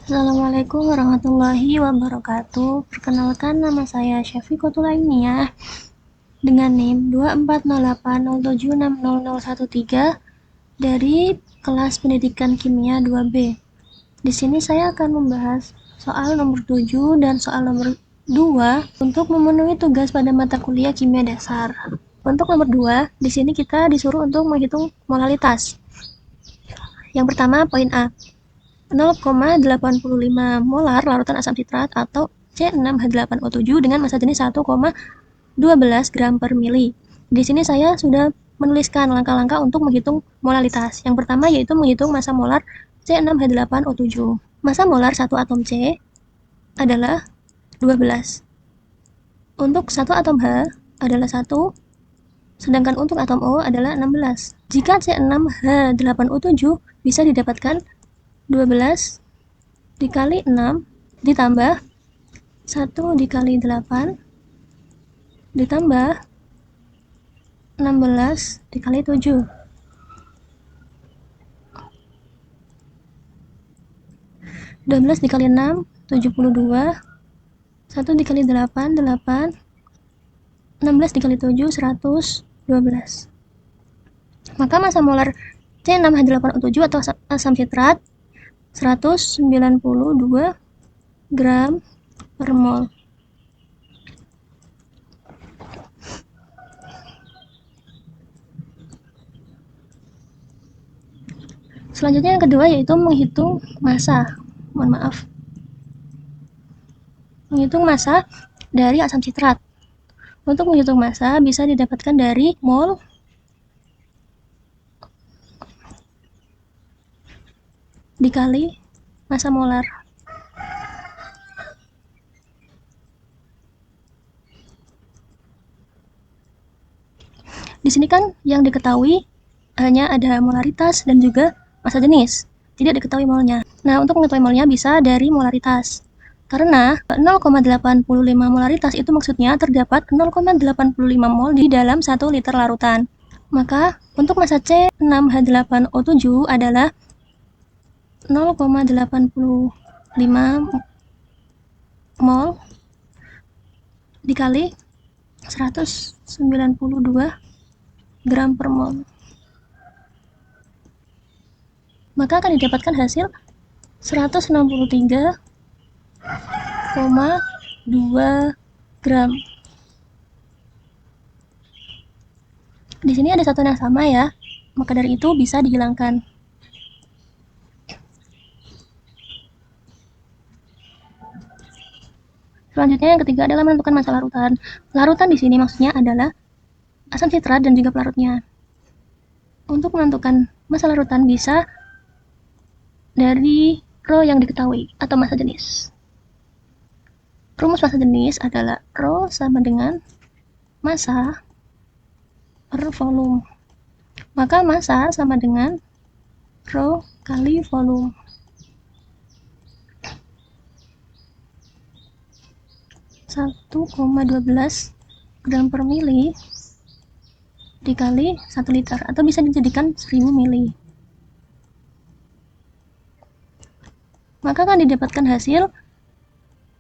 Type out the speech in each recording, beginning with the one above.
Assalamualaikum warahmatullahi wabarakatuh. Perkenalkan, nama saya Syafiqatul Ainiyah dengan NIM 240807600013 dari kelas Pendidikan Kimia 2B. Di sini saya akan membahas soal nomor 7 dan soal nomor 2 untuk memenuhi tugas pada mata kuliah Kimia Dasar. Untuk nomor 2, di sini kita disuruh untuk menghitung molalitas. Yang pertama, poin A. 0,85 molar larutan asam sitrat atau C6H8O7 dengan massa jenis 1,12 gram per mili. Di sini saya sudah menuliskan langkah-langkah untuk menghitung molalitas. Yang pertama yaitu menghitung massa molar C6H8O7. Massa molar satu atom C adalah 12. Untuk satu atom H adalah 1, sedangkan untuk atom O adalah 16. Jika C6H8O7 bisa didapatkan 12 dikali 6 ditambah 1 dikali 8 ditambah 16 dikali 7. 12 dikali 6, 72. 1 dikali 8, 8. 16 dikali 7, 112. Maka massa molar C6H8O7 atau asam sitrat 192 gram per mol. Selanjutnya yang kedua yaitu menghitung massa. Menghitung massa dari asam sitrat. Untuk menghitung massa bisa didapatkan dari mol dikali massa molar. Di sini kan yang diketahui hanya ada molaritas dan juga massa jenis, tidak diketahui molnya. Nah, untuk mengetahui molnya bisa dari molaritas. Karena 0,85 molaritas itu maksudnya terdapat 0,85 mol di dalam 1 liter larutan. Maka untuk massa C6H8O7 adalah 0,85 mol dikali 192 gram per mol. Maka akan didapatkan hasil 163,2 gram. Di sini ada satuan yang sama ya, maka dari itu bisa dihilangkan. Selanjutnya yang ketiga adalah menentukan massa larutan. Larutan di sini maksudnya adalah asam sitrat dan juga pelarutnya. Untuk menentukan massa larutan bisa dari rho yang diketahui atau massa jenis. Rumus massa jenis adalah rho sama dengan massa per volume. Maka massa sama dengan rho kali volume. 1,12 gram per mili dikali 1 liter atau bisa dijadikan 1000 mili. Maka akan didapatkan hasil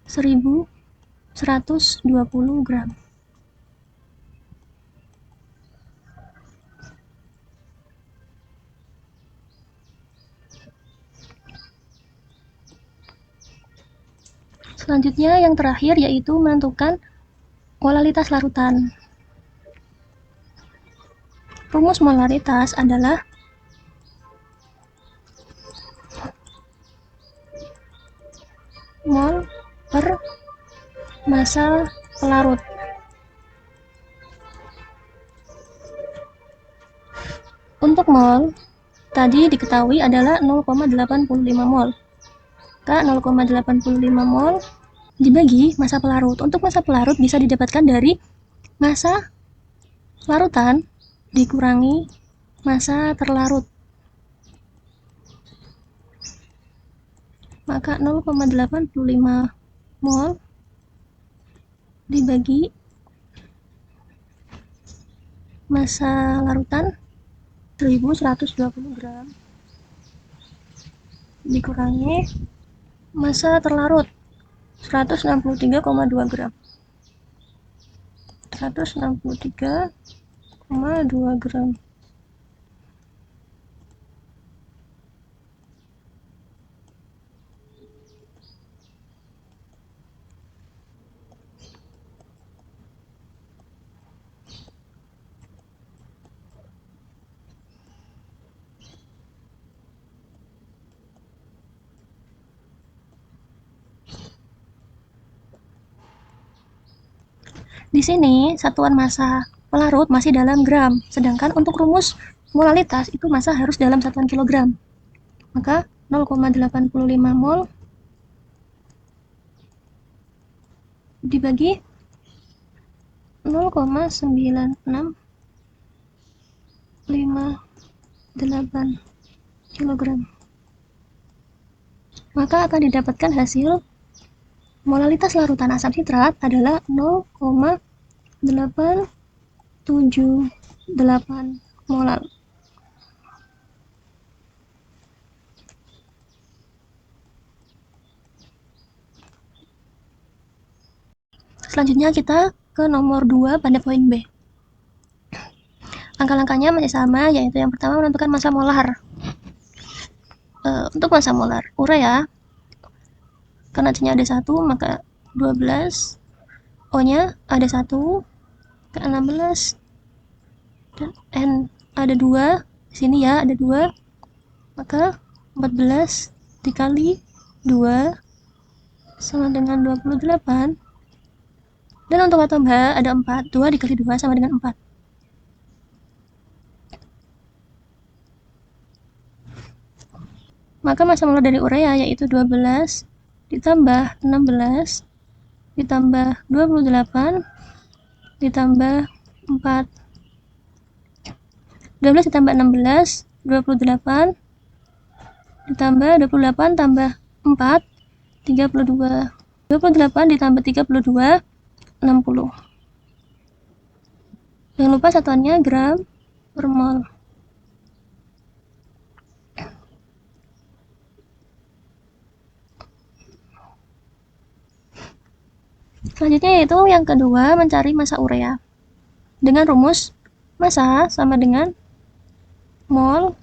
1120 gram. Selanjutnya yang terakhir yaitu menentukan molalitas larutan. Rumus molaritas adalah mol per massa pelarut. Untuk mol tadi diketahui adalah 0,85 mol. Maka 0,85 mol dibagi massa pelarut. Untuk massa pelarut bisa didapatkan dari massa larutan dikurangi massa terlarut. Maka 0,85 mol dibagi massa larutan 1120 gram dikurangi Massa terlarut 163,2 gram. 163,2 gram. Di sini satuan massa pelarut masih dalam gram, sedangkan untuk rumus molalitas itu massa harus dalam satuan kilogram. Maka 0,85 mol dibagi 0,9658 kilogram. Maka akan didapatkan hasil molalitas larutan asam sitrat adalah 0,878 molar. Selanjutnya kita ke nomor 2 pada poin B. Langkah-langkahnya masih sama, yaitu yang pertama menentukan massa molar. Untuk massa molar urea, karena C-nya ada 1, maka 12, O-nya ada 1, ke 16, dan N ada 2, di sini ya ada 2, maka 14 dikali 2 sama dengan 28, dan untuk atom H ada 4, 2 dikali 2 sama dengan 4. Maka massa molar dari urea yaitu 12 ditambah 16 ditambah 28 ditambah 4. 12 ditambah 16, 28 ditambah 28 tambah 4, 32. 28 ditambah 32, 60. Jangan lupa satuannya gram per mol. Selanjutnya yaitu yang kedua, mencari massa urea. Dengan rumus massa sama dengan mol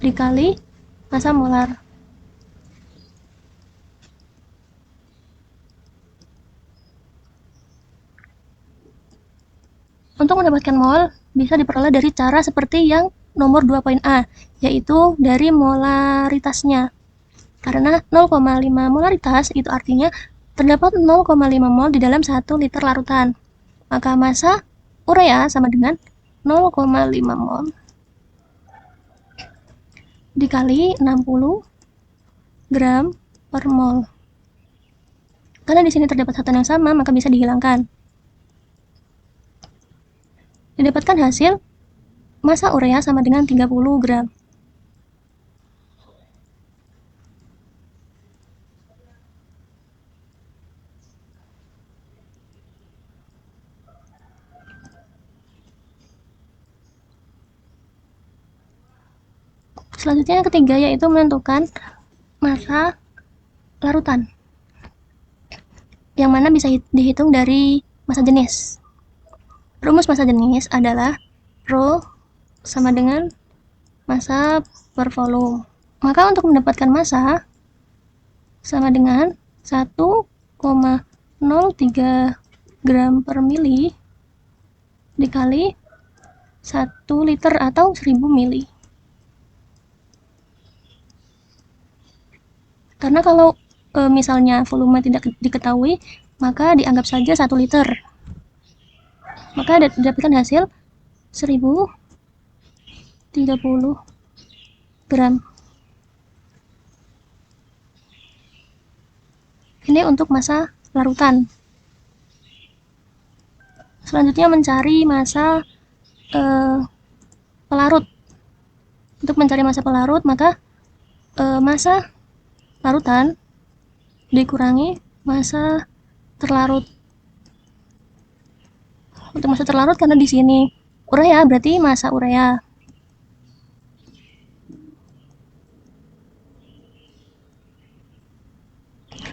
dikali massa molar. Untuk mendapatkan mol, bisa diperoleh dari cara seperti yang nomor 2 poin A, yaitu dari molaritasnya. Karena 0,5 molaritas itu artinya terdapat 0,5 mol di dalam 1 liter larutan. Maka massa urea sama dengan 0,5 mol dikali 60 gram per mol. Karena di sini terdapat satuan yang sama, maka bisa dihilangkan. Didapatkan hasil massa urea sama dengan 30 gram. Selanjutnya yang ketiga yaitu menentukan massa larutan, yang mana bisa dihitung dari massa jenis. Rumus massa jenis adalah Rho sama dengan massa per volume. Maka untuk mendapatkan massa sama dengan 1,03 gram per mili dikali 1 liter atau 1000 mili. Karena kalau misalnya volume tidak diketahui, maka dianggap saja 1 liter. Maka didapatkan hasil 1030 gram. Ini untuk massa larutan. Selanjutnya mencari massa pelarut. Untuk mencari massa pelarut, maka massa larutan dikurangi massa terlarut. Untuk massa terlarut karena di sini urea berarti massa urea.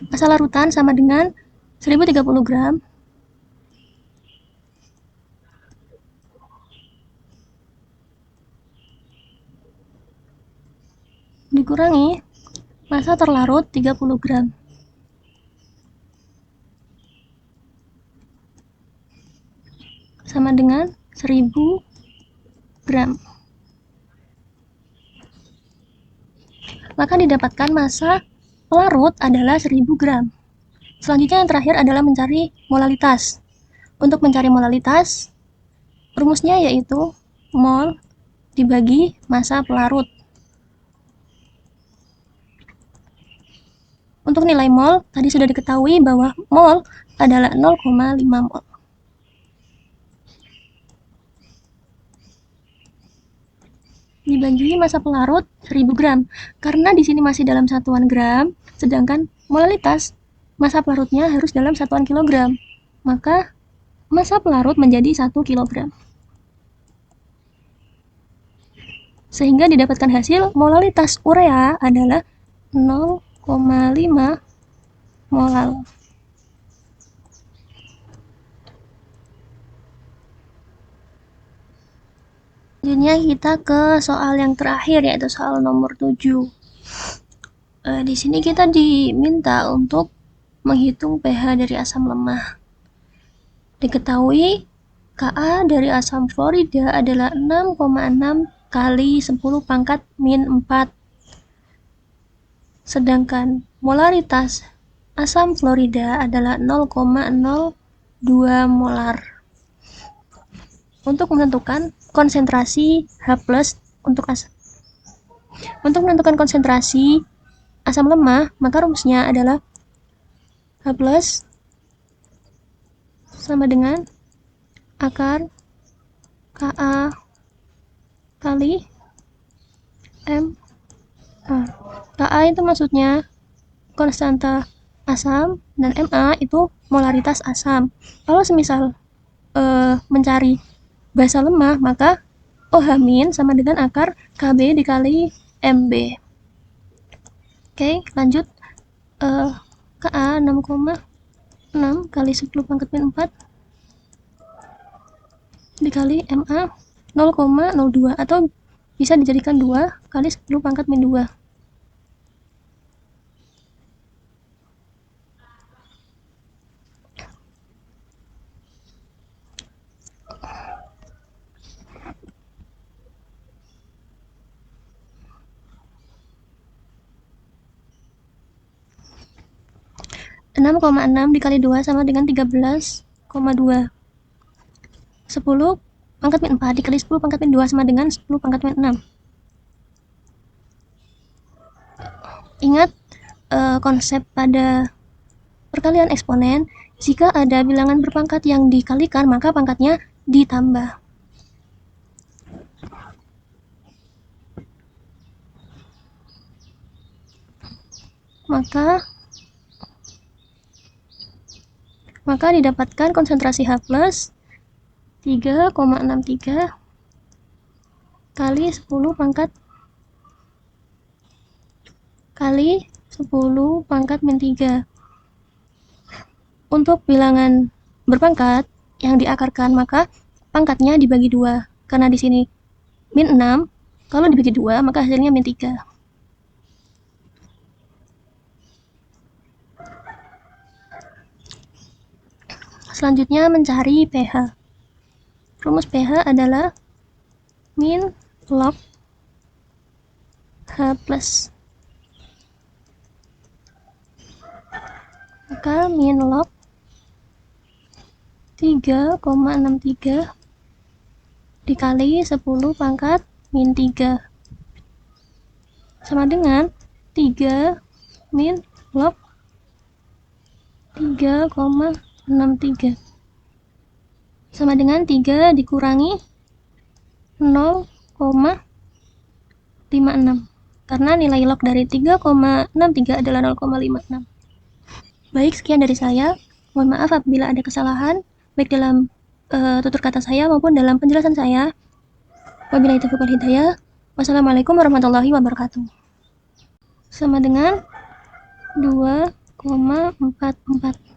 Massa larutan sama dengan 1030 gram. Dikurangi massa terlarut 30 gram. Sama dengan 1000 gram. Maka didapatkan massa pelarut adalah 1000 gram. Selanjutnya yang terakhir adalah mencari molalitas. Untuk mencari molalitas, rumusnya yaitu mol dibagi massa pelarut. Untuk nilai mol, tadi sudah diketahui bahwa mol adalah 0,5 mol. Dibagi massa pelarut 1000 gram. Karena di sini masih dalam satuan gram, sedangkan molalitas massa pelarutnya harus dalam satuan kilogram. Maka massa pelarut menjadi 1 kilogram. Sehingga didapatkan hasil molalitas urea adalah 0,5 molal. Selanjutnya kita ke soal yang terakhir, yaitu soal nomor 7. Di sini kita diminta untuk menghitung pH dari asam lemah. Diketahui Ka dari asam fluorida adalah 6,6 kali 10 pangkat min 4. Sedangkan molaritas asam fluorida adalah 0,02 molar. Untuk menentukan konsentrasi H+ untuk menentukan konsentrasi asam lemah, maka rumusnya adalah H+ sama dengan akar Ka kali Ma. Ka itu maksudnya konstanta asam dan Ma itu molaritas asam. Kalau semisal mencari basa lemah, maka OH- sama dengan akar Kb dikali Mb. Oke, lanjut. Ka 6,6 kali 10 pangkat min 4 dikali Ma 0,02 atau bisa dijadikan 2 kali 10 pangkat min 2. Enam koma enam dikali 2 sama dengan 13,2. 10 pangkat min 4 dikali 10 pangkat min 2 sama dengan 10 pangkat min 6. Ingat konsep pada perkalian eksponen, jika ada bilangan berpangkat yang dikalikan, maka pangkatnya ditambah. Maka didapatkan konsentrasi H+ 3,63 kali 10 pangkat min 3. Untuk bilangan berpangkat yang diakarkan, maka pangkatnya dibagi 2. Karena di sini min 6, kalau dibagi 2, maka hasilnya min 3. Selanjutnya mencari pH. Rumus pH adalah min log H+. Maka min log 3,63 dikali 10 pangkat min 3 sama dengan 3 min log 3,63 sama dengan 3 dikurangi 0,56 karena nilai log dari 3,63 adalah 0,56. Baik, sekian dari saya. Mohon maaf apabila ada kesalahan baik dalam tutur kata saya maupun dalam penjelasan saya. Wabillahi taufiq wal hidayah. Wassalamualaikum warahmatullahi wabarakatuh. Sama dengan 2 0,44.